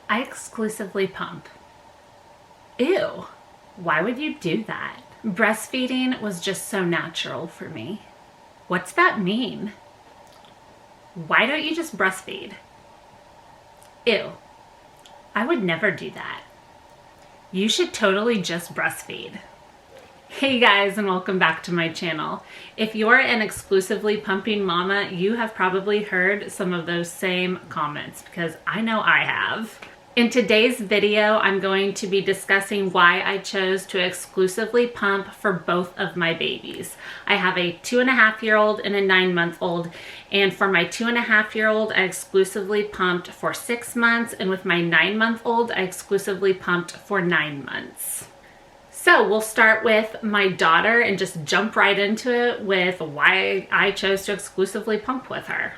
I exclusively pump. Ew, why would you do that? Breastfeeding was just so natural for me. What's that mean? Why don't you just breastfeed? Ew, I would never do that. You should totally just breastfeed. Hey guys, and welcome back to my channel. If you're an exclusively pumping mama, you have probably heard some of those same comments because I know I have. In today's video, I'm going to be discussing why I chose to exclusively pump for both of my babies. I have a 2.5-year-old and a 9-month-old, and for my 2.5-year-old, I exclusively pumped for 6 months, and with my 9-month-old, I exclusively pumped for 9 months. So we'll start with my daughter and just jump right into it with why I chose to exclusively pump with her.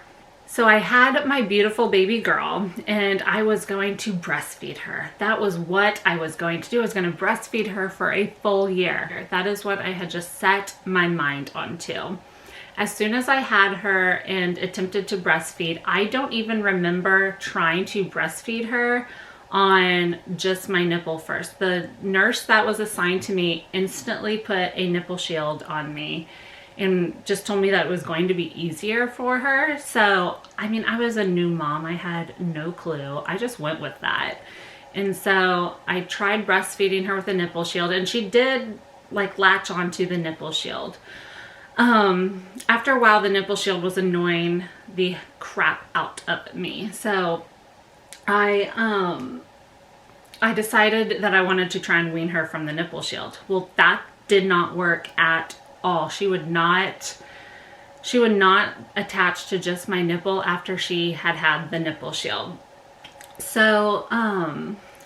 So I had my beautiful baby girl and I was going to breastfeed her. That was what I was going to do. I was going to breastfeed her for a full year. That is what I had just set my mind onto. As soon as I had her and attempted to breastfeed, I don't even remember trying to breastfeed her on just my nipple first. The nurse that was assigned to me instantly put a nipple shield on me and just told me that it was going to be easier for her. So, I mean, I was a new mom. I had no clue. I just went with that. And so I tried breastfeeding her with a nipple shield, and she did like latch onto the nipple shield. After a while, the nipple shield was annoying the crap out of me. So I decided that I wanted to try and wean her from the nipple shield. Well, that did not work at all. She would not attach to just my nipple after she had the nipple shield. So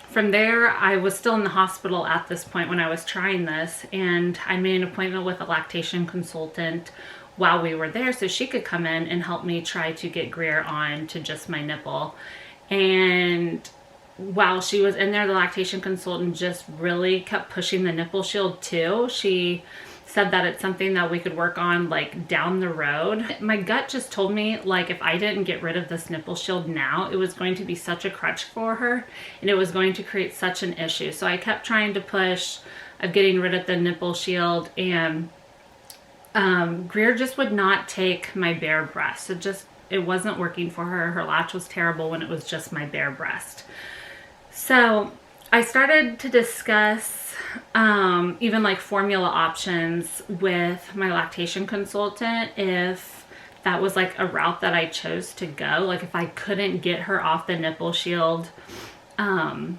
from there, I was still in the hospital at this point when I was trying this, and I made an appointment with a lactation consultant while we were there so she could come in and help me try to get Greer on to just my nipple. And while she was in there, the lactation consultant just really kept pushing the nipple shield too. She said that it's something that we could work on like down the road. My gut just told me like if I didn't get rid of this nipple shield now, it was going to be such a crutch for her and it was going to create such an issue. So I kept trying to push of getting rid of the nipple shield, and Greer just would not take my bare breast. It wasn't working for her. Her latch was terrible when it was just my bare breast. So I started to discuss even like formula options with my lactation consultant if that was like a route that I chose to go. Like if I couldn't get her off the nipple shield and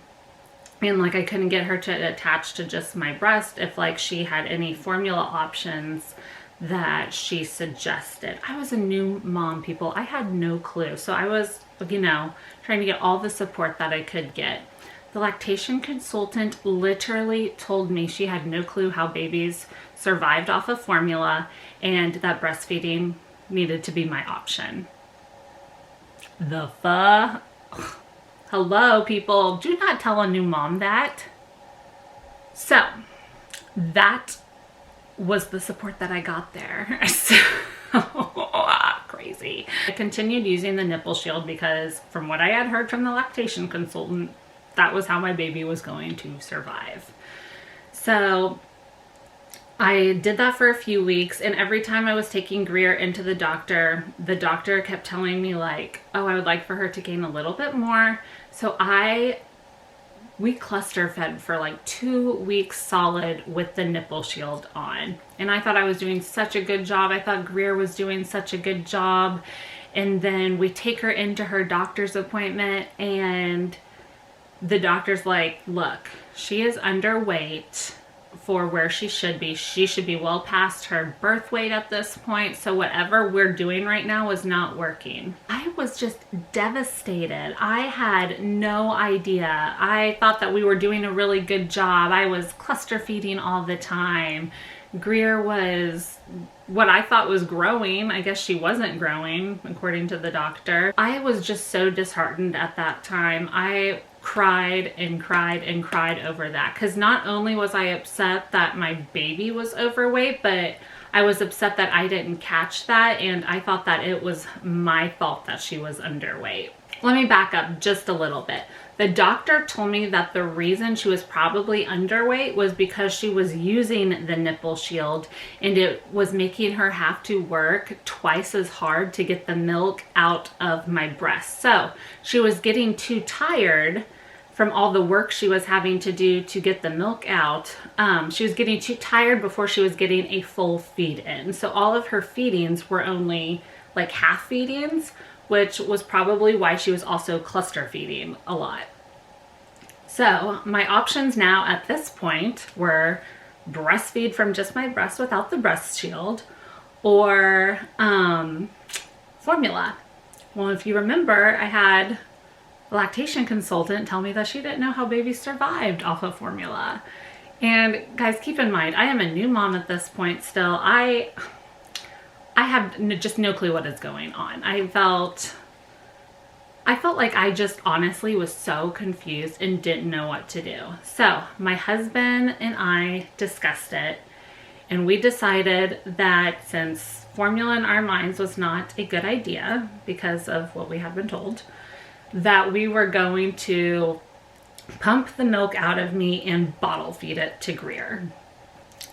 like I couldn't get her to attach to just my breast, if like she had any formula options that she suggested. I was a new mom, people. I had no clue. So I was, trying to get all the support that I could get. The lactation consultant literally told me she had no clue how babies survived off of formula and that breastfeeding needed to be my option. The fuck? Hello, people. Do not tell a new mom that. So that was the support that I got there. So crazy. I continued using the nipple shield because from what I had heard from the lactation consultant, that was how my baby was going to survive. So I did that for a few weeks, and every time I was taking Greer into the doctor kept telling me like, oh, I would like for her to gain a little bit more. So we cluster fed for like 2 weeks solid with the nipple shield on. And I thought I was doing such a good job. I thought Greer was doing such a good job. And then we take her into her doctor's appointment and the doctor's like, look, she is underweight for where she should be. She should be well past her birth weight at this point. So whatever we're doing right now is not working. I was just devastated. I had no idea. I thought that we were doing a really good job. I was cluster feeding all the time. Greer was what I thought was growing. I guess she wasn't growing, according to the doctor. I was just so disheartened at that time. I cried and cried and cried over that because not only was I upset that my baby was overweight, but I was upset that I didn't catch that, and I thought that it was my fault that she was underweight. Let me back up just a little bit. The doctor told me that the reason she was probably underweight was because she was using the nipple shield and it was making her have to work twice as hard to get the milk out of my breast. So she was getting too tired from all the work she was having to do to get the milk out. She was getting too tired before she was getting a full feed in. So all of her feedings were only like half feedings, which was probably why she was also cluster feeding a lot. So my options now at this point were breastfeed from just my breast without the breast shield, or formula. Well, if you remember, I had a lactation consultant tell me that she didn't know how babies survived off of formula. And guys, keep in mind, I am a new mom at this point still. I have just no clue what is going on. I felt like I just honestly was so confused and didn't know what to do. So my husband and I discussed it, and we decided that since formula in our minds was not a good idea because of what we had been told, that we were going to pump the milk out of me and bottle feed it to Greer.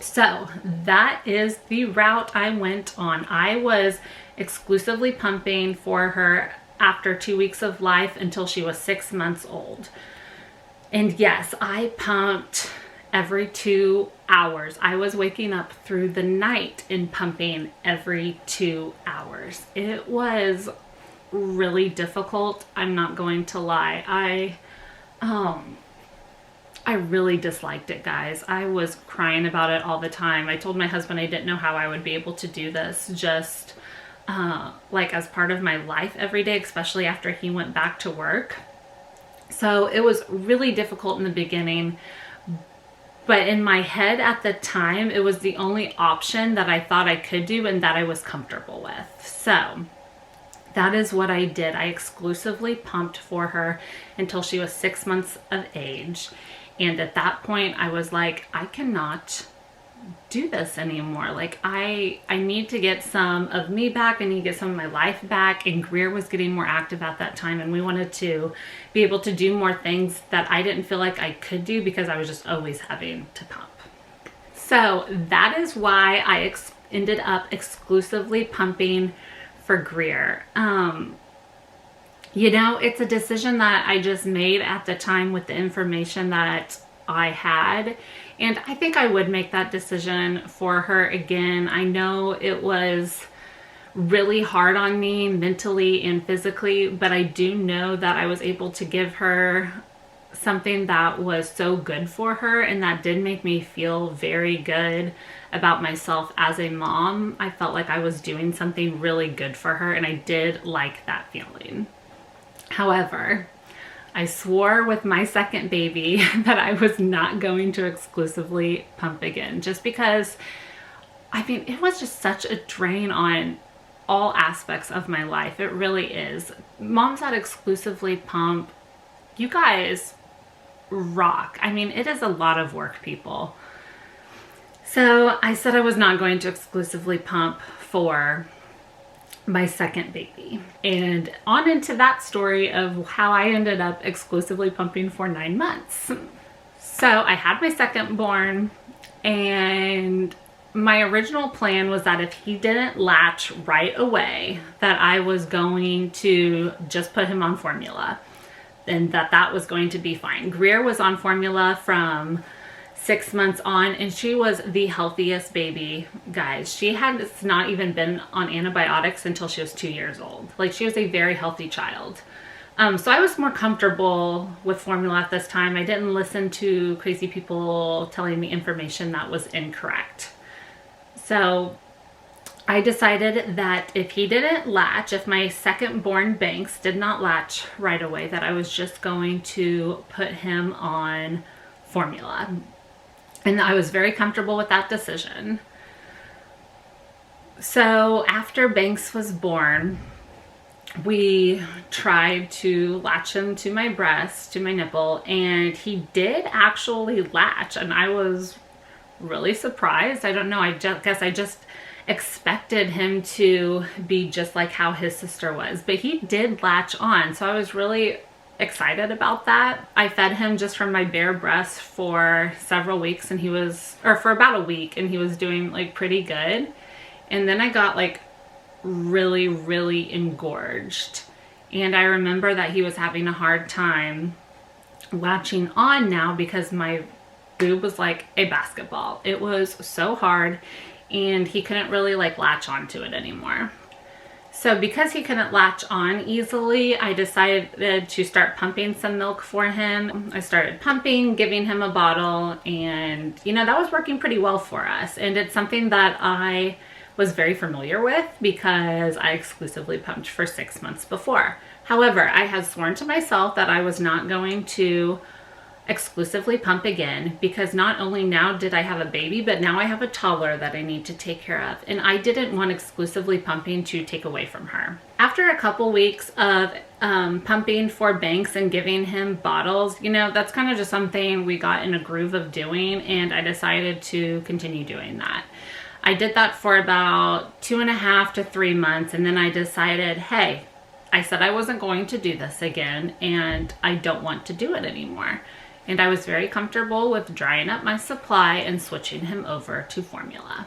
So that is the route I went on. I was exclusively pumping for her after 2 weeks of life until she was 6 months old. And yes, I pumped every 2 hours. I was waking up through the night and pumping every 2 hours. It was really difficult. I'm not going to lie. I really disliked it, guys. I was crying about it all the time. I told my husband I didn't know how I would be able to do this just like as part of my life every day, especially after he went back to work. So it was really difficult in the beginning, but in my head at the time, it was the only option that I thought I could do and that I was comfortable with. So that is what I did. I exclusively pumped for her until she was 6 months of age. And at that point, I was like, I cannot do this anymore. Like, I need to get some of me back. I need to get some of my life back. And Greer was getting more active at that time, and we wanted to be able to do more things that I didn't feel like I could do because I was just always having to pump. So that is why I ended up exclusively pumping for Greer. You know, it's a decision that I just made at the time with the information that I had. And I think I would make that decision for her again. I know it was really hard on me mentally and physically, but I do know that I was able to give her something that was so good for her, and that did make me feel very good about myself as a mom. I felt like I was doing something really good for her, and I did like that feeling. However, I swore with my second baby that I was not going to exclusively pump again, just because, I mean, it was just such a drain on all aspects of my life. It really is. Moms that exclusively pump, you guys rock. I mean, it is a lot of work, people. So I said I was not going to exclusively pump for my second baby, and on into that story of how I ended up exclusively pumping for 9 months. So I had my second born, and my original plan was that if he didn't latch right away, that I was going to just put him on formula, and that was going to be fine. Greer was on formula from 6 months on, and she was the healthiest baby, guys. She had not even been on antibiotics until she was 2 years old. Like, she was a very healthy child. So I was more comfortable with formula at this time. I didn't listen to crazy people telling me information that was incorrect. So I decided that if he didn't latch, if my second born Banks did not latch right away, that I was just going to put him on formula. And I was very comfortable with that decision. So after Banks was born, we tried to latch him to my breast, to my nipple, and he did actually latch, and I was really surprised. I don't know, I guess I just expected him to be just like how his sister was, but he did latch on. So I was really excited about that. I fed him just from my bare breast for several weeks, and for about a week, and he was doing like pretty good. And then I got like really, really engorged. And I remember that he was having a hard time latching on now because my boob was like a basketball. It was so hard, and he couldn't really like latch onto it anymore. So because he couldn't latch on easily, I decided to start pumping some milk for him. I started pumping, giving him a bottle, and you know, that was working pretty well for us. And it's something that I was very familiar with because I exclusively pumped for 6 months before. However, I had sworn to myself that I was not going to exclusively pump again, because not only now did I have a baby, but now I have a toddler that I need to take care of, and I didn't want exclusively pumping to take away from her. After a couple weeks of pumping for Banks and giving him bottles, you know, that's kind of just something we got in a groove of doing, and I decided to continue doing that. I did that for about 2.5 to 3 months, and then I decided, hey, I said I wasn't going to do this again, and I don't want to do it anymore. And I was very comfortable with drying up my supply and switching him over to formula.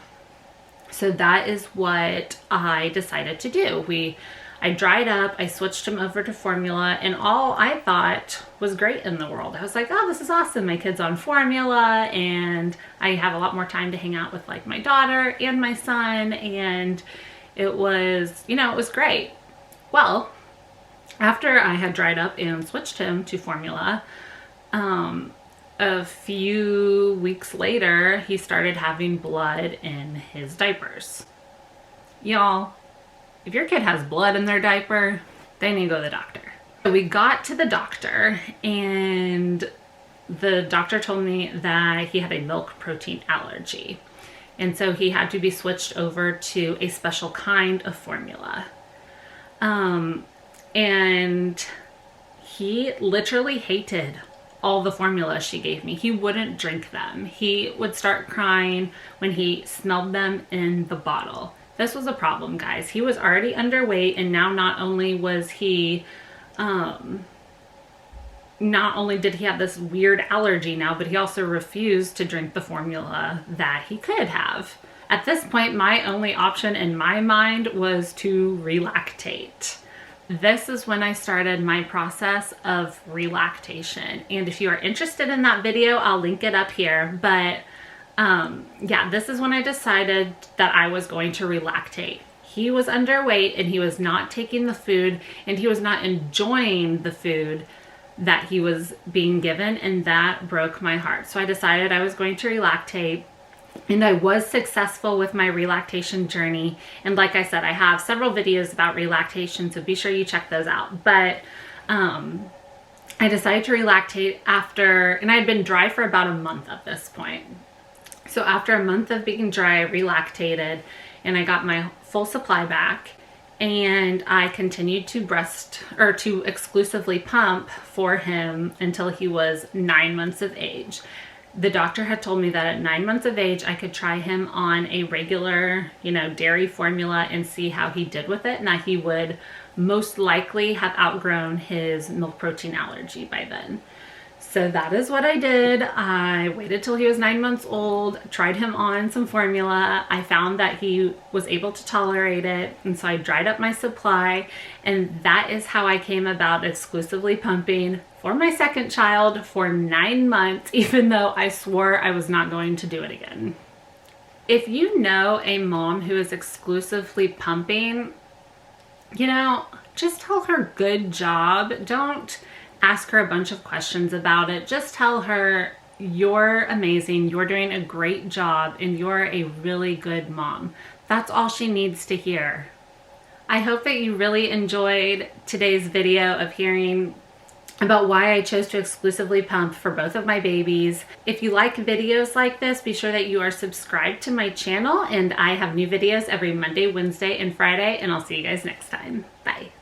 So that is what I decided to do. I dried up, I switched him over to formula, and all I thought was great in the world. I was like, oh, this is awesome. My kid's on formula, and I have a lot more time to hang out with like my daughter and my son, and it was, you know, it was great. Well, after I had dried up and switched him to formula, a few weeks later, he started having blood in his diapers. Y'all, if your kid has blood in their diaper, they need to go to the doctor. So we got to the doctor, and the doctor told me that he had a milk protein allergy. And so he had to be switched over to a special kind of formula. And he literally hated all the formulas she gave me. He wouldn't drink them. He would start crying when he smelled them in the bottle. This was a problem, guys. He was already underweight, and now not only was he, not only did he have this weird allergy now, but he also refused to drink the formula that he could have. At this point, my only option in my mind was to relactate. This is when I started my process of relactation. And if you are interested in that video, I'll link it up here. But yeah, this is when I decided that I was going to relactate. He was underweight, and he was not taking the food, and he was not enjoying the food that he was being given, and that broke my heart. So I decided I was going to relactate. And I was successful with my relactation journey. And like I said, I have several videos about relactation, so be sure you check those out. But I decided to relactate after, and I had been dry for about a month at this point. So after a month of being dry, I relactated, and I got my full supply back. And I continued to exclusively pump for him until he was 9 months of age. The doctor had told me that at 9 months of age, I could try him on a regular, you know, dairy formula and see how he did with it, and that he would most likely have outgrown his milk protein allergy by then. So that is what I did. I waited till he was 9 months old, tried him on some formula. I found that he was able to tolerate it, and so I dried up my supply, and that is how I came about exclusively pumping for my second child for 9 months, even though I swore I was not going to do it again. If you know a mom who is exclusively pumping, you know, just tell her good job. Don't ask her a bunch of questions about it. Just tell her you're amazing, you're doing a great job, and you're a really good mom. That's all she needs to hear. I hope that you really enjoyed today's video of hearing about why I chose to exclusively pump for both of my babies. If you like videos like this, be sure that you are subscribed to my channel, and I have new videos every Monday, Wednesday, and Friday, and I'll see you guys next time. Bye.